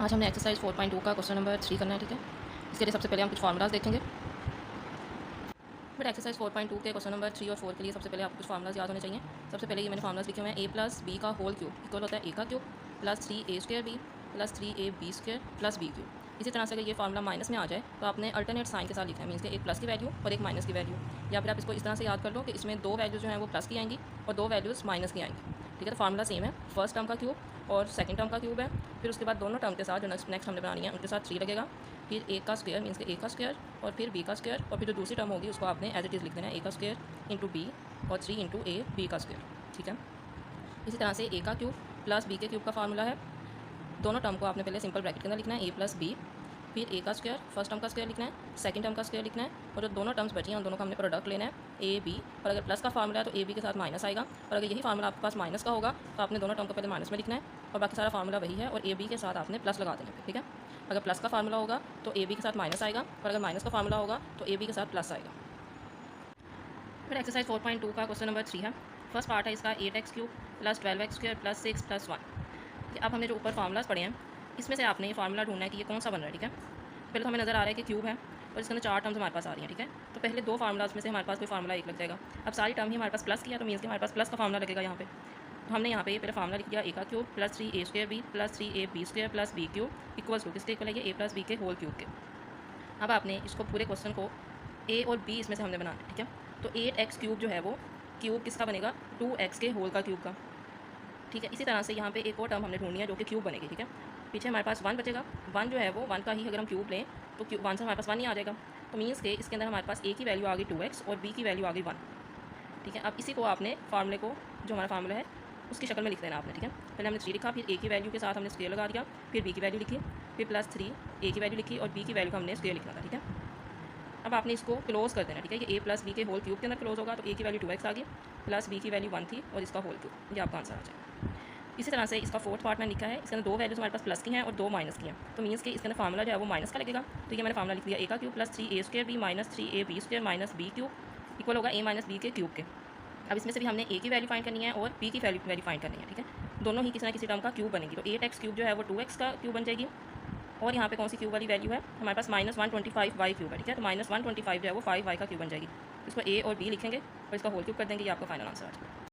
आज हमने एक्सरसाइज 4.2 का क्वेश्चन नंबर 3 करना है, ठीक है। इसके लिए सबसे पहले हम कुछ फार्मूलाज देखेंगे। बट एक्सरसाइज 4.2 के क्वेश्चन नंबर 3 और 4 के लिए सबसे पहले आपको कुछ फार्मूलाज याद होने चाहिए। सबसे पहले ये मैंने फार्मूलाज लिखे हुए हैं। ए प्लस बी का होल क्यूब इक्वल होता है ए का cube plus 3a² B plus 3ab² plus B cube. इसी तरह से अगर ये फार्मूला माइनस में आ जाए तो आपने अल्टरनेट साइन के साथ लिखा है, मीन्स के एक प्लस की वैल्यू और एक माइनस की वैल्यू। या फिर आप इसको इस तरह से याद कर लो कि इसमें दो वैल्यूज़ जो हैं वो प्लस की आएंगी और दो वैल्यूज़ माइनस की आएंगी, ठीक है। तो फार्मूला सेम है, फर्स्ट टर्म का क्यूब और सेकंड टर्म का क्यूब है। फिर उसके बाद दोनों टर्म के साथ जो नेक्स्ट हमने बनानी है उनके साथ 3 लगेगा, फिर ए का स्क्वायर मीन्स के ए का स्क्वायर और फिर बी का स्क्वायर, और फिर जो दूसरी टर्म होगी उसको आपने एज इट इज़ लिख देना है, ए का स्क्वायर इंटू बी और 3 इंटू ए बी का स्क्वायर, ठीक है। इसी तरह से ए का क्यूब प्लस बी के क्यूब का फार्मूला है। दोनों टर्म को आपने पहले सिंपल ब्रैकेट के अंदर लिखना है, ए प्लस बी, फिर ए का स्क्वायर फर्स्ट टर्म का स्क्वायर लिखना है, सेकंड टर्म का स्क्वायर लिखना है, और जो दोनों टर्म्स बची हैं उन दोनों का हमने प्रोडक्ट लेना है ए बी। और अगर प्लस का फार्मूला है तो ए बी के साथ माइनस आएगा, और अगर यही फार्मूला आपके पास माइनस का होगा तो आपने दोनों टर्म को पहले माइनस में लिखना है और बाकी सारा फार्मूला वही है, और ए बी के साथ आपने प्लस लगा देना है, ठीक है। अगर प्लस का फार्मूला होगा तो ए बी के साथ माइनस आएगा, और अगर माइनस का फार्मूला होगा तो ए बी के साथ प्लस आएगा। फिर एक्सरसाइज 4.2 का क्वेश्चन नंबर 3 है। फर्स्ट पार्ट है इसका 8x³ plus 12x² plus 6 plus 1। अब हमने जो ऊपर फार्मूलाज पढ़े हैं इसमें से आपने ये फार्मूला ढूंढना है कि ये कौन सा बन रहा है, ठीक है। पहले तो हमें नज़र आ रहा है कि क्यूब है और इसके अंदर 4 टर्म्स हमारे पास आ रही हैं, ठीक है। तो पहले दो फार्मूलाज में से हमारे पास कोई फार्मूला एक लग जाएगा। अब सारी टर्म ही हमारे पास प्लस की है तो मीन्स कि हमारे पास प्लस का फार्मूला लगेगा यहाँ पे। तो हमने यहाँ पे पहले फार्मूला लिख दिया, ए का cube plus 3a² B plus 3ab² plus B cube equals to किसके इक्वल है, ये ए प्लस बी के होल क्यूब के। अब आपने इसको पूरे क्वेश्चन को ए और बी इसमें से हमने बनाना है, ठीक है। तो 8x³ जो है वो क्यूब किसका बनेगा, 2x के होल का क्यूब का, ठीक है। इसी तरह से यहाँ पे एक और टर्म हमने ढूंढनी है जो कि क्यूब बनेगी, ठीक है। पीछे हमारे पास 1 बचेगा, 1 जो है वो 1 का ही अगर हम क्यूब लें तो क्यूब 1 से हमारे पास 1 ही आ जाएगा। तो मीन्स के इसके अंदर हमारे पास ए की वैल्यू आ गई 2x और बी की वैल्यू आ गई 1, ठीक है। अब इसी को आपने फार्मूले को, जो हमारा फार्मूला है उसकी शक्ल में लिख देना आपने, ठीक है। पहले हमने 3 लिखा, फिर ए की वैल्यू के साथ हमने स्क्वायर लगा दिया, फिर बी की वैल्यू लिखी, फिर प्लस 3 ए की वैल्यू लिखी और बी की वैल्यू का हमने स्क्वायर लिखना था, ठीक है। अब आपने इसको क्लोज कर देना, ठीक है। ये ए प्लस बी के होल क्यूब के अंदर क्लोज होगा, तो ए की वैल्यू 2x आ गई प्लस बी की वैल्यू 1 थी और इसका होल क्यूब, ये आपका आंसर आ जाएगा। इसी तरह से इसका फोर्थ पार्ट में लिखा है, इसके अंदर दो वैल्यूज हमारे पास प्लस की हैं और दो माइनस की हैं, तो मीन्स के इसके अंदर फार्मूला जो है वो माइनस का लगेगा। तो ये मैंने फार्मूला लिख दिया, ए का cube plus 3a² B minus 3ab² minus B cube equal होगा ए माइनस बी के क्यूब के। अब इसमें से भी हमने ए की वैल्यू फाइंड करनी है और बी की वैल्यू फाइंड करनी है, ठीक है। दोनों ही किसी ना किसी टर्म का क्यूब बनेगी, तो 8x³ जो है वो 2x का क्यूब बन जाएगी, और यहाँ पे कौन सी क्यूब वाली वैल्यू है हमारे पास -125y क्यूब है, ठीक है। तो -125 जो है वो 5y का क्यूब बन जाएगी। इसको ए और बी लिखेंगे और इसका होल क्यूब कर देंगे, ये आपका फाइनल आंसर आ जाएगा।